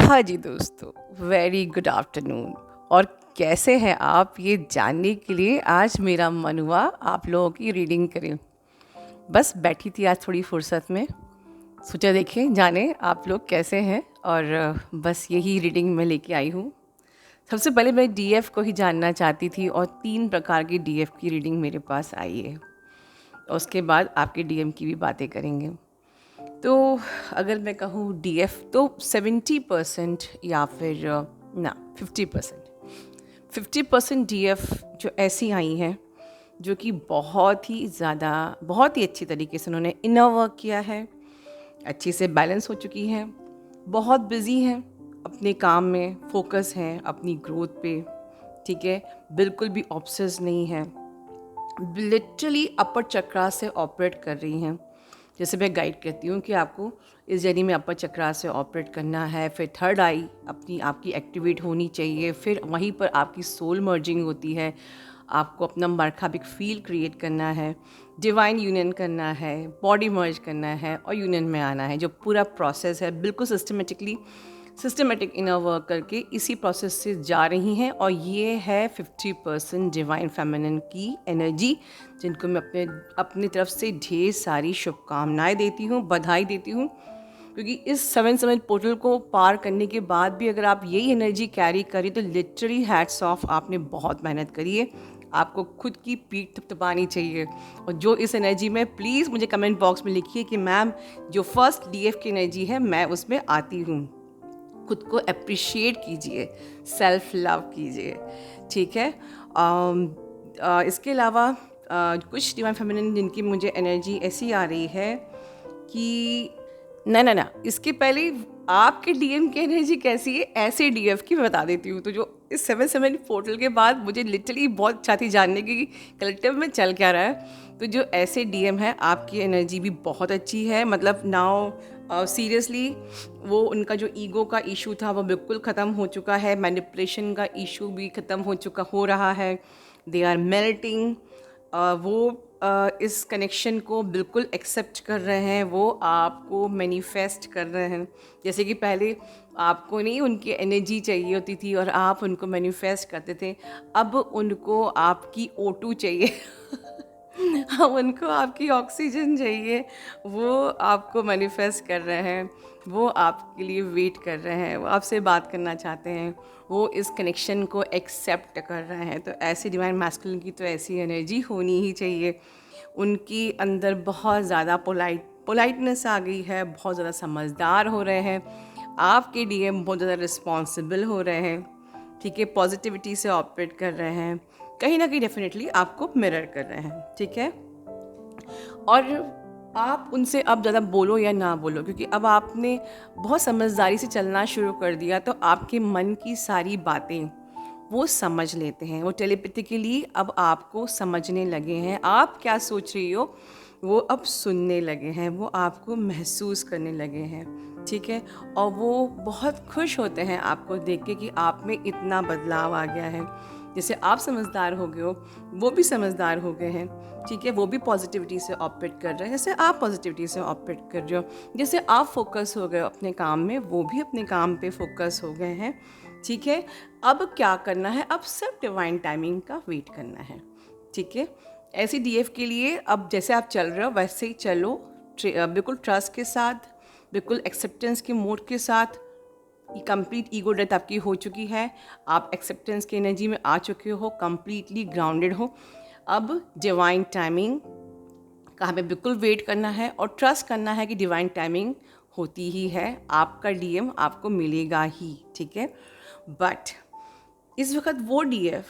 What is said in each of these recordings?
हाँ जी दोस्तों, very good afternoon. और कैसे हैं आप, ये जानने के लिए आज मेरा मन हुआ आप लोगों की रीडिंग करें। बस बैठी थी आज थोड़ी फुर्सत में, सोचा देखें जाने आप लोग कैसे हैं। और बस यही रीडिंग मैं लेके आई हूँ। सबसे पहले मैं डीएफ को ही जानना चाहती थी और 3 प्रकार की डीएफ की रीडिंग मेरे पास आई है। और उसके बाद आपके डीएम की भी बातें करेंगे। तो अगर मैं कहूँ डीएफ तो 70% या फिर ना 50% डीएफ जो ऐसी आई हैं जो कि बहुत ही अच्छी तरीके से उन्होंने इनर वर्क किया है, अच्छी से बैलेंस हो चुकी हैं, बहुत बिजी हैं, अपने काम में फोकस हैं, अपनी ग्रोथ पे, ठीक है, बिल्कुल भी ऑब्सेस नहीं है, लिटरली अपर चक्रा से ऑपरेट कर रही हैं। जैसे मैं गाइड कहती हूँ कि आपको इस जर्नी में अपर चक्रा से ऑपरेट करना है, फिर थर्ड आई आपकी एक्टिवेट होनी चाहिए, फिर वहीं पर आपकी सोल मर्जिंग होती है, आपको अपना मरखाबिक फील क्रिएट करना है, डिवाइन यूनियन करना है, बॉडी मर्ज करना है और यूनियन में आना है। जो पूरा प्रोसेस है बिल्कुल सिस्टमेटिक इनर वर्क करके इसी प्रोसेस से जा रही हैं। और ये है 50% डिवाइन फेमिनिन की एनर्जी, जिनको मैं अपनी तरफ से ढेर सारी शुभकामनाएं देती हूँ, बधाई देती हूँ। क्योंकि इस 7 पोर्टल को पार करने के बाद भी अगर आप यही एनर्जी कैरी करी तो लिटरली हैट्स ऑफ, आपने बहुत मेहनत करी है। आपको खुद की पीठ थपथपानी चाहिए। और जो इस एनर्जी में, प्लीज़ मुझे कमेंट बॉक्स में लिखिए कि मैम जो फर्स्ट डीएफ की एनर्जी है मैं उसमें आती हूँ। खुद को अप्रिशिएट कीजिए, सेल्फ लव कीजिए, ठीक है। इसके अलावा कुछ डिवाइन फेमिनिन जिनकी मुझे एनर्जी ऐसी आ रही है कि ना इसके पहले आपके डीएम की एनर्जी कैसी है ऐसे डीएफ की बता देती हूँ। तो जो इस 7 पोर्टल के बाद मुझे लिटरली बहुत इच्छा थी जानने की कलेक्टिव में चल क्या रहा है। तो जो ऐसे डीएम है आपकी एनर्जी भी बहुत अच्छी है। मतलब नाउ सीरियसली वो उनका जो ईगो का इशू था वो बिल्कुल ख़त्म हो चुका है, मैनिपुलेशन का इशू भी ख़त्म हो रहा है। They are melting. वो इस कनेक्शन को बिल्कुल एक्सेप्ट कर रहे हैं, वो आपको मैनिफेस्ट कर रहे हैं। जैसे कि पहले आपको नहीं उनकी एनर्जी चाहिए होती थी और आप उनको मैनिफेस्ट करते थे, अब उनको आपकी O2 चाहिए अब उनको आपकी ऑक्सीजन चाहिए। वो आपको मैनिफेस्ट कर रहे हैं, वो आपके लिए वेट कर रहे हैं, वो आपसे बात करना चाहते हैं, वो इस कनेक्शन को एक्सेप्ट कर रहे हैं। तो ऐसी डिवाइन मैस्कुलिन की तो ऐसी एनर्जी होनी ही चाहिए। उनकी अंदर बहुत ज़्यादा पोलाइटनेस आ गई है, बहुत ज़्यादा समझदार हो रहे हैं। आपके डीएम बहुत ज़्यादा रिस्पॉन्सिबल हो रहे हैं, ठीक है, पॉजिटिविटी से ऑपरेट कर रहे हैं, कहीं ना कहीं डेफिनेटली आपको मिरर कर रहे हैं, ठीक है। और आप उनसे अब ज़्यादा बोलो या ना बोलो, क्योंकि अब आपने बहुत समझदारी से चलना शुरू कर दिया, तो आपके मन की सारी बातें वो समझ लेते हैं। वो टेलीपैथिकली अब आपको समझने लगे हैं। आप क्या सोच रही हो वो अब सुनने लगे हैं, वो आपको महसूस करने लगे हैं, ठीक है। और वो बहुत खुश होते हैं आपको देख के कि आप में इतना बदलाव आ गया है। जैसे आप समझदार हो गए हो, वो भी समझदार हो गए हैं, ठीक है। वो भी पॉजिटिविटी से ऑपरेट कर रहे हैं जैसे आप पॉजिटिविटी से ऑपरेट कर रहे हो। जैसे आप फोकस हो गए अपने काम में, वो भी अपने काम पे फोकस हो गए हैं, ठीक है। अब क्या करना है, अब सिर्फ डिवाइन टाइमिंग का वेट करना है, ठीक है। ऐसी डीएफ के लिए अब जैसे आप चल रहे हो वैसे ही चलो, बिल्कुल ट्रस्ट के साथ, बिल्कुल एक्सेप्टेंस के मोड के साथ। कंप्लीट ईगो डेथ आपकी हो चुकी है, आप एक्सेप्टेंस की एनर्जी में आ चुके हो, कंप्लीटली ग्राउंडेड हो। अब डिवाइन टाइमिंग का हमें बिल्कुल वेट करना है और ट्रस्ट करना है कि डिवाइन टाइमिंग होती ही है, आपका डीएम आपको मिलेगा ही, ठीक है। बट इस वक्त वो डीएफ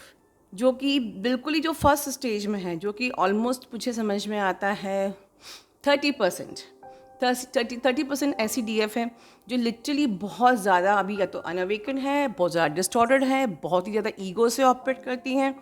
जो कि बिल्कुल ही जो फर्स्ट स्टेज में है, जो कि ऑलमोस्ट मुझे समझ में आता है 30% ऐसी डीएफ है जो लिटरली बहुत ज़्यादा अभी या तो अनअवेकन है, बहुत ज़्यादा डिस्टॉर्टेड है, बहुत ही ज़्यादा ईगो से ऑपरेट करती हैं,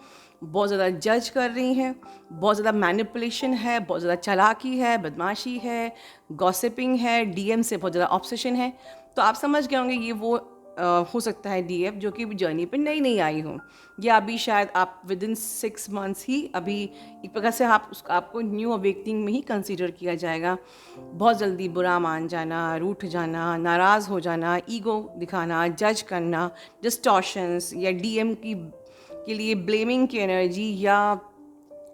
बहुत ज़्यादा जज कर रही हैं, बहुत ज़्यादा मैनिपुलेशन है, बहुत ज़्यादा चालाकी है, बदमाशी है, गॉसिपिंग है, डीएम से बहुत ज़्यादा ऑब्सेशन है। तो आप समझ गए होंगे ये वो हो सकता है डीएफ जो कि जर्नी पे नई नई आई हो, या अभी शायद आप विद इन 6 मंथ्स ही अभी एक प्रकार से आपको न्यू अवेकनिंग में ही कंसीडर किया जाएगा। बहुत जल्दी बुरा मान जाना, रूठ जाना, नाराज़ हो जाना, ईगो दिखाना, जज करना, डिस्टॉर्शंस या डीएम के लिए ब्लेमिंग की एनर्जी, या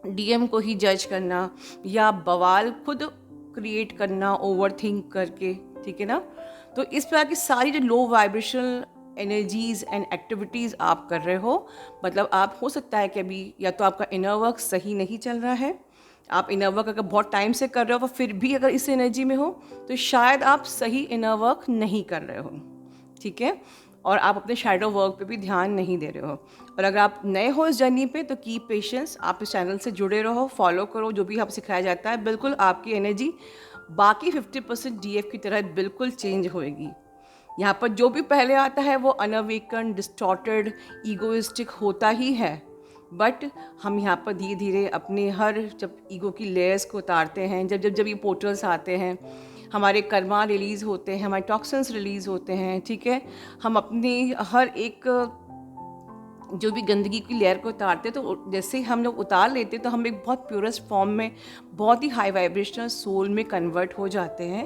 डीएम को ही जज करना, या बवाल खुद क्रिएट करना ओवर थिंक करके, ठीक है ना। तो इस प्रकार की सारी जो लो वाइब्रेशनल एनर्जीज एंड एक्टिविटीज़ आप कर रहे हो, मतलब आप हो सकता है कि अभी या तो आपका इनर वर्क सही नहीं चल रहा है, आप इनर वर्क अगर बहुत टाइम से कर रहे हो पर फिर भी अगर इस एनर्जी में हो तो शायद आप सही इनर वर्क नहीं कर रहे हो, ठीक है, और आप अपने शैडो वर्क पे भी ध्यान नहीं दे रहे हो। और अगर आप नए हो इस जर्नी पे तो कीप पेशेंस, आप इस चैनल से जुड़े रहो, फॉलो करो जो भी आपको सिखाया जाता है, बिल्कुल आपकी एनर्जी बाकी 50% डीएफ की तरह बिल्कुल चेंज होएगी। यहाँ पर जो भी पहले आता है वो अनअवेकन, डिस्टॉर्टेड, ईगोइस्टिक होता ही है, बट हम यहाँ पर धीरे धीरे अपने हर जब ईगो की लेयर्स को उतारते हैं, जब जब जब ये पोर्टल्स आते हैं, हमारे कर्मा रिलीज़ होते हैं, हमारे टॉक्सिन्स रिलीज़ होते हैं, ठीक है, हम अपनी हर एक जो भी गंदगी की लेयर को उतारते तो जैसे ही हम लोग उतार लेते तो हम एक बहुत प्योरेस्ट फॉर्म में, बहुत ही हाई वाइब्रेशनल सोल में कन्वर्ट हो जाते हैं।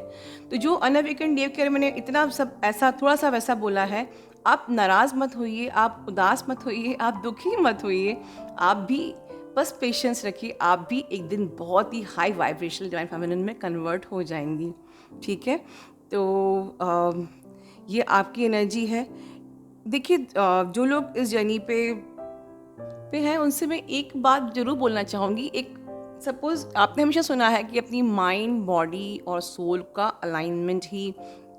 तो जो अनअवेकन डीएफ के मैंने इतना सब ऐसा थोड़ा सा वैसा बोला है, आप नाराज़ मत होइए, आप उदास मत होइए, आप दुखी मत होइए, आप भी बस पेशेंस रखिए, आप भी एक दिन बहुत ही हाई वाइब्रेशनल डिवाइन फेमिनिन में कन्वर्ट हो जाएंगी, ठीक है। तो ये आपकी एनर्जी है। देखिए जो लोग इस जर्नी पे हैं उनसे मैं एक बात ज़रूर बोलना चाहूँगी। एक सपोज़ आपने हमेशा सुना है कि अपनी माइंड, बॉडी और सोल का अलाइनमेंट ही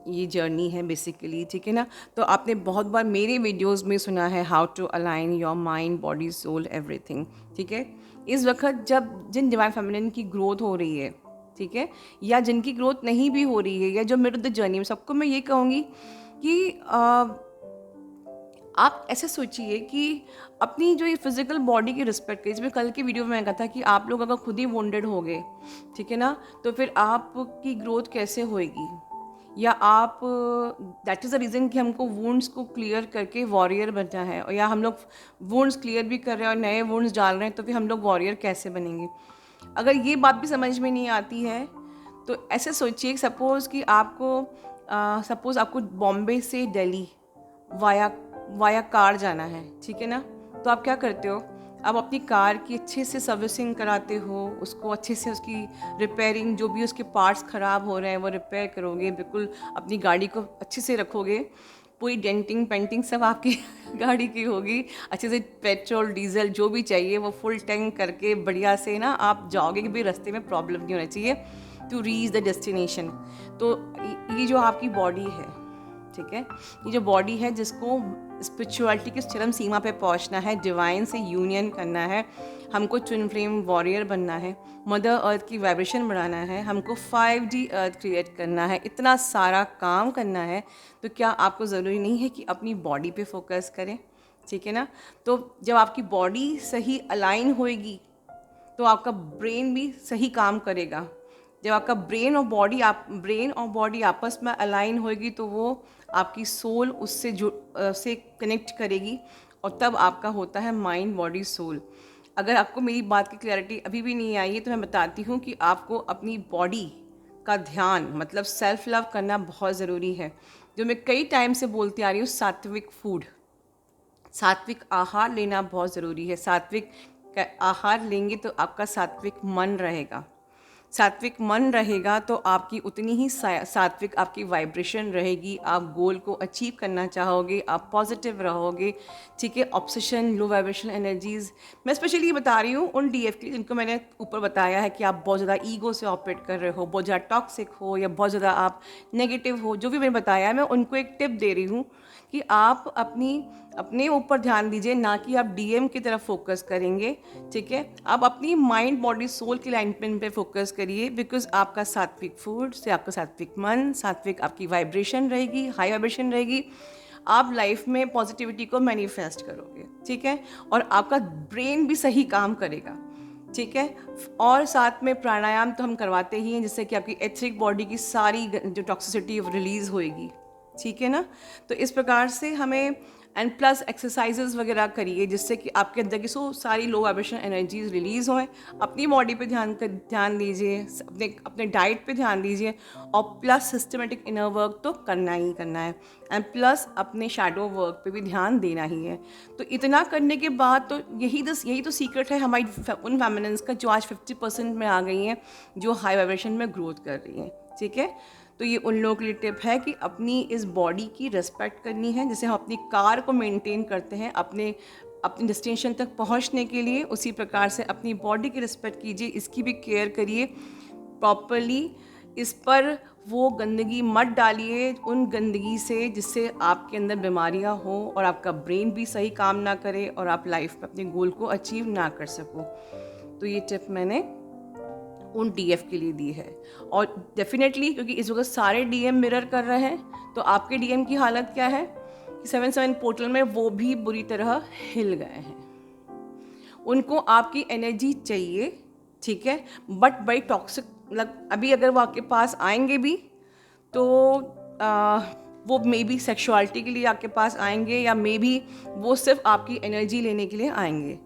ये जर्नी है बेसिकली, ठीक है ना। तो आपने बहुत बार मेरे वीडियोस में सुना है how to align your mind, body, soul, everything, ठीक है। इस वक्त जब जिन डिवाइन फेमिनिन की ग्रोथ हो रही है, ठीक है, या जिनकी ग्रोथ नहीं भी हो रही है, या जो मिड द जर्नी में, सबको मैं ये कहूँगी कि आप ऐसे सोचिए कि अपनी जो ये फिजिकल बॉडी की रिस्पेक्ट करिए। इसमें कल की वीडियो में मैंने कहा था कि आप लोग अगर खुद ही वोंडेड हो गए, ठीक है ना, तो फिर आपकी ग्रोथ कैसे होएगी, या आप दैट इज़ द रीज़न कि हमको वुंड्स को क्लियर करके वॉरियर बनना है, और या हम लोग वुंड्स क्लियर भी कर रहे हैं और नए वुंड्स डाल रहे हैं, तो फिर हम लोग वॉरियर कैसे बनेंगे। अगर ये बात भी समझ में नहीं आती है तो ऐसे सोचिए, सपोज़ आपको बॉम्बे से दिल्ली वाया कार जाना है, ठीक है ना। तो आप क्या करते हो, आप अपनी कार की अच्छे से सर्विसिंग कराते हो, उसको अच्छे से उसकी रिपेयरिंग, जो भी उसके पार्ट्स ख़राब हो रहे हैं वो रिपेयर करोगे, बिल्कुल अपनी गाड़ी को अच्छे से रखोगे, पूरी डेंटिंग पेंटिंग सब आपकी गाड़ी की होगी, अच्छे से पेट्रोल डीजल जो भी चाहिए वो फुल टैंक करके बढ़िया से ना आप जाओगे कि भाई रास्ते में प्रॉब्लम नहीं होना चाहिए टू रीच द डेस्टिनेशन। तो ये जो आपकी बॉडी है, ठीक है, ये जो बॉडी है जिसको स्पिरिचुअलिटी की चरम सीमा पे पहुंचना है, डिवाइन से यूनियन करना है, हमको ट्विन फ्लेम वॉरियर बनना है, मदर अर्थ की वाइब्रेशन बढ़ाना है, हमको 5D अर्थ क्रिएट करना है, इतना सारा काम करना है, तो क्या आपको ज़रूरी नहीं है कि अपनी बॉडी पे फोकस करें, ठीक है ना। तो जब आपकी बॉडी सही अलाइन होएगी तो आपका ब्रेन भी सही काम करेगा। जब आपका ब्रेन और बॉडी आपस में अलाइन होएगी तो वो आपकी सोल से कनेक्ट करेगी, और तब आपका होता है माइंड, बॉडी, सोल। अगर आपको मेरी बात की क्लैरिटी अभी भी नहीं आई है तो मैं बताती हूँ कि आपको अपनी बॉडी का ध्यान, मतलब सेल्फ लव करना बहुत ज़रूरी है। जो मैं कई टाइम से बोलती आ रही हूँ, सात्विक आहार लेना बहुत ज़रूरी है। सात्विक आहार लेंगे तो आपका सात्विक मन रहेगा, सात्विक मन रहेगा तो आपकी उतनी ही सात्विक आपकी वाइब्रेशन रहेगी, आप गोल को अचीव करना चाहोगे, आप पॉजिटिव रहोगे, ठीक है। ऑब्सेशन, लो वाइब्रेशन एनर्जीज़, मैं स्पेशली बता रही हूँ उन डीएफ की जिनको मैंने ऊपर बताया है कि आप बहुत ज़्यादा ईगो से ऑपरेट कर रहे हो, बहुत ज़्यादा टॉक्सिक हो, या बहुत ज़्यादा आप नेगेटिव हो, जो भी मैंने बताया है, मैं उनको एक टिप दे रही हूँ कि आप अपने ऊपर ध्यान दीजिए, ना कि आप डीएम की तरफ फोकस करेंगे, ठीक है। आप अपनी माइंड, बॉडी, सोल की अलाइनमेंट पे फोकस करिए, बिकॉज आपका सात्विक फूड से आपका सात्विक मन, सात्विक आपकी वाइब्रेशन रहेगी, हाई वाइब्रेशन रहेगी, आप लाइफ में पॉजिटिविटी को मैनिफेस्ट करोगे, ठीक है, और आपका ब्रेन भी सही काम करेगा, ठीक है। और साथ में प्राणायाम तो हम करवाते ही हैं, जिससे कि आपकी एथरिक बॉडी की सारी जो टॉक्सिसिटी रिलीज़ होएगी, ठीक है ना। तो इस प्रकार से हमें एंड प्लस एक्सरसाइजेस वगैरह करिए जिससे कि आपके अंदर की सारी लो वाइब्रेशन एनर्जीज रिलीज़ हों। अपनी बॉडी पे ध्यान दीजिए, अपने अपने डाइट पे ध्यान दीजिए, और प्लस सिस्टमेटिक इनर वर्क तो करना ही करना है, एंड प्लस अपने शैडो वर्क पे भी ध्यान देना ही है। तो इतना करने के बाद तो यही तो सीक्रेट है हमारी उन फेमिनिन्स का जो आज 50% में आ गई हैं, जो हाई वाइब्रेशन में ग्रोथ कर रही हैं। ठीक है, तो ये उन लोगों के लिए टिप है कि अपनी इस बॉडी की रिस्पेक्ट करनी है, जैसे हम अपनी कार को मेंटेन करते हैं अपने डेस्टिनेशन तक पहुंचने के लिए, उसी प्रकार से अपनी बॉडी की रिस्पेक्ट कीजिए, इसकी भी केयर करिए प्रॉपरली। इस पर वो गंदगी मत डालिए, उन गंदगी से जिससे आपके अंदर बीमारियां हो और आपका ब्रेन भी सही काम ना करे और आप लाइफ में अपने गोल को अचीव ना कर सको। तो ये टिप मैंने उन डीएफ के लिए दी है। और डेफिनेटली क्योंकि इस वक्त सारे डीएम मिरर कर रहे हैं, तो आपके डीएम की हालत क्या है कि 7/7 पोर्टल में वो भी बुरी तरह हिल गए हैं। उनको आपकी एनर्जी चाहिए, ठीक है, बट बड़ी टॉक्सिक, मतलब अभी अगर वो आपके पास आएंगे भी तो वो मे बी सेक्सुअलिटी के लिए आपके पास आएंगे, या मे बी वो सिर्फ आपकी एनर्जी लेने के लिए आएंगे।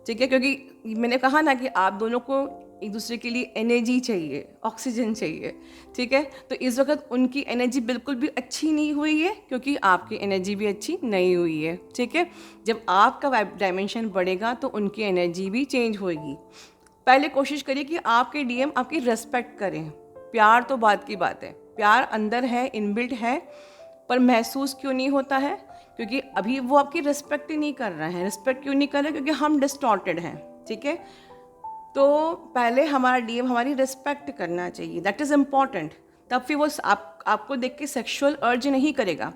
ठीक है, क्योंकि मैंने कहा ना कि आप दोनों को एक दूसरे के लिए एनर्जी चाहिए, ऑक्सीजन चाहिए। ठीक है, तो इस वक्त उनकी एनर्जी बिल्कुल भी अच्छी नहीं हुई है, क्योंकि आपकी एनर्जी भी अच्छी नहीं हुई है। ठीक है, जब आपका डायमेंशन बढ़ेगा तो उनकी एनर्जी भी चेंज होगी। पहले कोशिश करिए कि आपके डीएम आपकी रेस्पेक्ट करें। प्यार तो बात की बात है, प्यार अंदर है, इनबिल्ट है, पर महसूस क्यों नहीं होता है? क्योंकि अभी वो आपकी रिस्पेक्ट ही नहीं कर रहे हैं। रिस्पेक्ट क्यों नहीं कर रहे? क्योंकि हम डिस्टॉर्टेड हैं। ठीक है, तो पहले हमारा डीएम हमारी रिस्पेक्ट करना चाहिए, दैट इज़ इम्पॉर्टेंट। तब फिर वो आपको देख के सेक्सुअल अर्ज नहीं करेगा।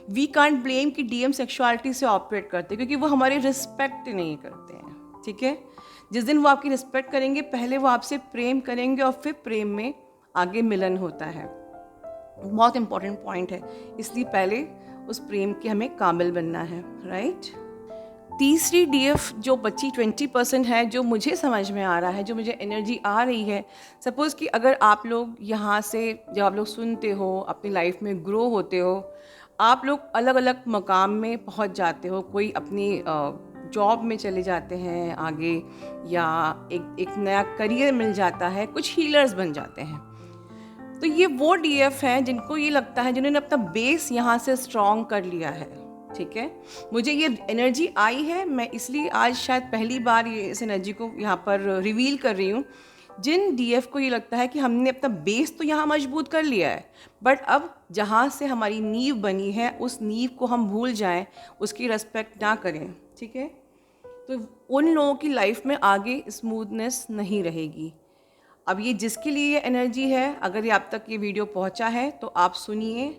वी कांट ब्लेम कि डीएम सेक्सुअलिटी से ऑपरेट करते, क्योंकि वो हमारी रिस्पेक्ट नहीं करते हैं। ठीक है, जिस दिन वो आपकी रिस्पेक्ट करेंगे, पहले वो आपसे प्रेम करेंगे और फिर प्रेम में आगे मिलन होता है। बहुत इंपॉर्टेंट पॉइंट है, इसलिए पहले उस प्रेम के हमें काबिल बनना है, राइट। तीसरी डीएफ जो बची 20% है, जो मुझे समझ में आ रहा है, जो मुझे एनर्जी आ रही है। सपोज़ कि अगर आप लोग यहाँ से जब आप लोग सुनते हो, अपनी लाइफ में ग्रो होते हो, आप लोग अलग अलग मकाम में पहुँच जाते हो, कोई अपनी जॉब में चले जाते हैं आगे, या एक नया करियर मिल जाता है, कुछ हीलर्स बन जाते हैं। तो ये वो डीएफ हैं जिनको ये लगता है, जिन्होंने अपना बेस यहाँ से स्ट्रॉन्ग कर लिया है। ठीक है, मुझे ये एनर्जी आई है, मैं इसलिए आज शायद पहली बार ये इस एनर्जी को यहाँ पर रिवील कर रही हूँ। जिन डीएफ को ये लगता है कि हमने अपना बेस तो यहाँ मजबूत कर लिया है, बट अब जहाँ से हमारी नींव बनी है, उस नींव को हम भूल जाएं, उसकी रेस्पेक्ट ना करें। ठीक है, तो उन लोगों की लाइफ में आगे स्मूथनेस नहीं रहेगी। अब ये जिसके लिए ये एनर्जी है, अगर ये आप तक ये वीडियो पहुंचा है तो आप सुनिए।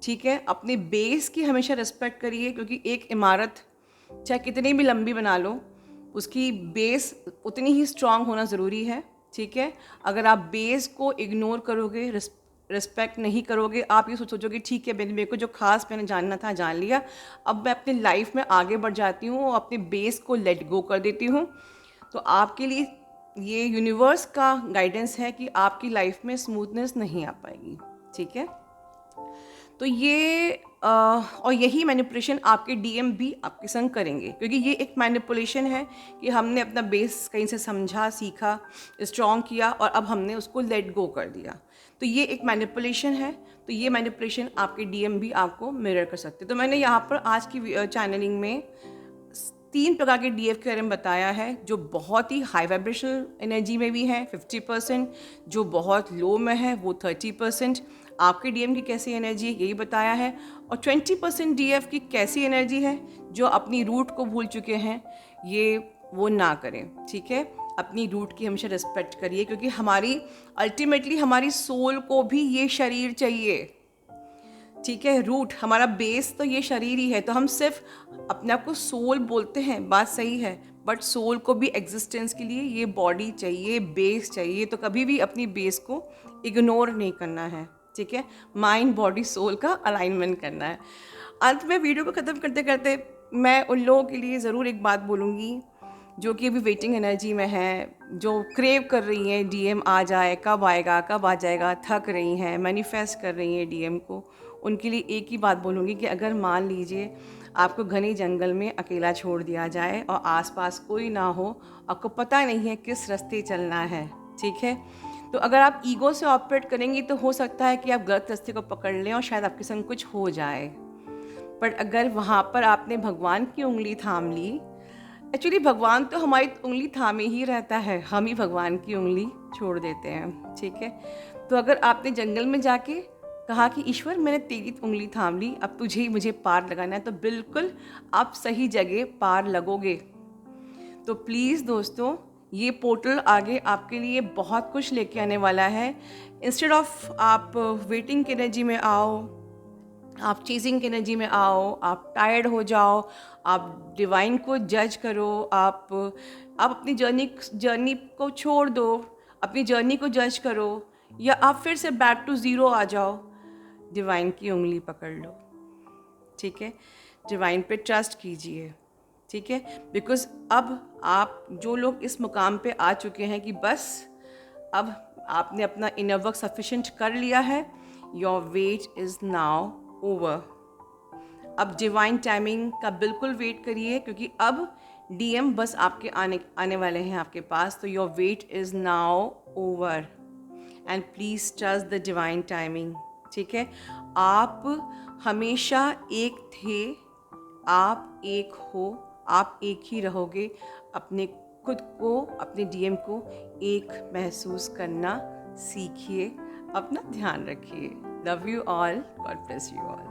ठीक है, अपने बेस की हमेशा रिस्पेक्ट करिए, क्योंकि एक इमारत चाहे कितनी भी लंबी बना लो, उसकी बेस उतनी ही स्ट्रांग होना ज़रूरी है। ठीक है, अगर आप बेस को इग्नोर करोगे, रिस्पेक्ट नहीं करोगे, आप ये सोचोगे ठीक है, मेरे को जो खास मैंने जानना था जान लिया, अब मैं अपनी लाइफ में आगे बढ़ जाती हूँ और अपने बेस को लेट गो कर देती हूँ, तो आपके लिए ये यूनिवर्स का गाइडेंस है कि आपकी लाइफ में स्मूथनेस नहीं आ पाएगी। ठीक है, तो ये और यही मैनिपुलेशन आपके डीएम भी आपके संग करेंगे, क्योंकि ये एक मैनिपुलेशन है कि हमने अपना बेस कहीं से समझा, सीखा, स्ट्रॉन्ग किया, और अब हमने उसको लेट गो कर दिया। तो ये एक मैनिपुलेशन है। तो ये मैनिपुलेशन आपके डीएम भी आपको मिरर कर सकते। तो मैंने यहाँ पर आज की चैनलिंग में 3 प्रकार के डीएफ के बारे में बताया है, जो बहुत ही हाई वाइब्रेशनल एनर्जी में भी है 50%, जो बहुत लो में है वो 30%। आपके डीएम की कैसी एनर्जी है यही बताया है, और 20% डीएफ की कैसी एनर्जी है, जो अपनी रूट को भूल चुके हैं, ये वो ना करें। ठीक है, अपनी रूट की हमेशा रिस्पेक्ट करिए, क्योंकि हमारी अल्टीमेटली हमारी सोल को भी ये शरीर चाहिए। ठीक है, रूट हमारा बेस तो ये शरीर ही है, तो हम सिर्फ अपने आप को सोल बोलते हैं, बात सही है, बट सोल को भी एग्जिस्टेंस के लिए ये बॉडी चाहिए, बेस चाहिए। तो कभी भी अपनी बेस को इग्नोर नहीं करना है। ठीक है, माइंड बॉडी सोल का अलाइनमेंट करना है। अंत में वीडियो को ख़त्म करते करते मैं उन लोगों के लिए ज़रूर एक बात बोलूँगी जो कि अभी वेटिंग एनर्जी में है, जो क्रेव कर रही हैं डीएम आ जाए, कब आएगा, कब आ जाएगा, थक रही हैं, मैनिफेस्ट कर रही हैं डीएम को। उनके लिए एक ही बात बोलूँगी कि अगर मान लीजिए आपको घने जंगल में अकेला छोड़ दिया जाए और आसपास कोई ना हो, आपको पता नहीं है किस रास्ते चलना है, ठीक है, तो अगर आप ईगो से ऑपरेट करेंगी तो हो सकता है कि आप गलत रास्ते को पकड़ लें और शायद आपके संग कुछ हो जाए। पर अगर वहाँ पर आपने भगवान की उंगली थाम ली, एक्चुअली भगवान तो हमारी उंगली थामे ही रहता है, हम ही भगवान की उंगली छोड़ देते हैं, ठीक है। तो अगर आपने जंगल में जाके कहा कि ईश्वर मैंने तेरी उंगली थाम ली, अब तुझे ही मुझे पार लगाना है, तो बिल्कुल आप सही जगह पार लगोगे। तो प्लीज़ दोस्तों, ये पोर्टल आगे आपके लिए बहुत कुछ लेके आने वाला है। इंस्टेड ऑफ आप वेटिंग की एनर्जी में आओ, आप चेजिंग की एनर्जी में आओ, आप टायर्ड हो जाओ, आप डिवाइन को जज करो, आप अपनी जर्नी को छोड़ दो, अपनी जर्नी को जज करो, या आप फिर से बैक टू ज़ीरो आ जाओ, डिवाइन की उंगली पकड़ लो, ठीक है। डिवाइन पे ट्रस्ट कीजिए, ठीक है। बिकॉज़ अब आप जो लोग इस मुकाम पे आ चुके हैं कि बस अब आपने अपना इनर वर्क सफिशिएंट कर लिया है, your weight is now over. अब डिवाइन टाइमिंग का बिल्कुल वेट करिए, क्योंकि अब डीएम बस आपके आने वाले हैं आपके पास। तो your weight is now over and please trust the divine timing, ठीक है। आप हमेशा एक थे, आप एक हो, आप एक ही रहोगे। अपने खुद को, अपने डीएम को एक महसूस करना सीखिए। अपना ध्यान रखिए। Love you all, God bless you all.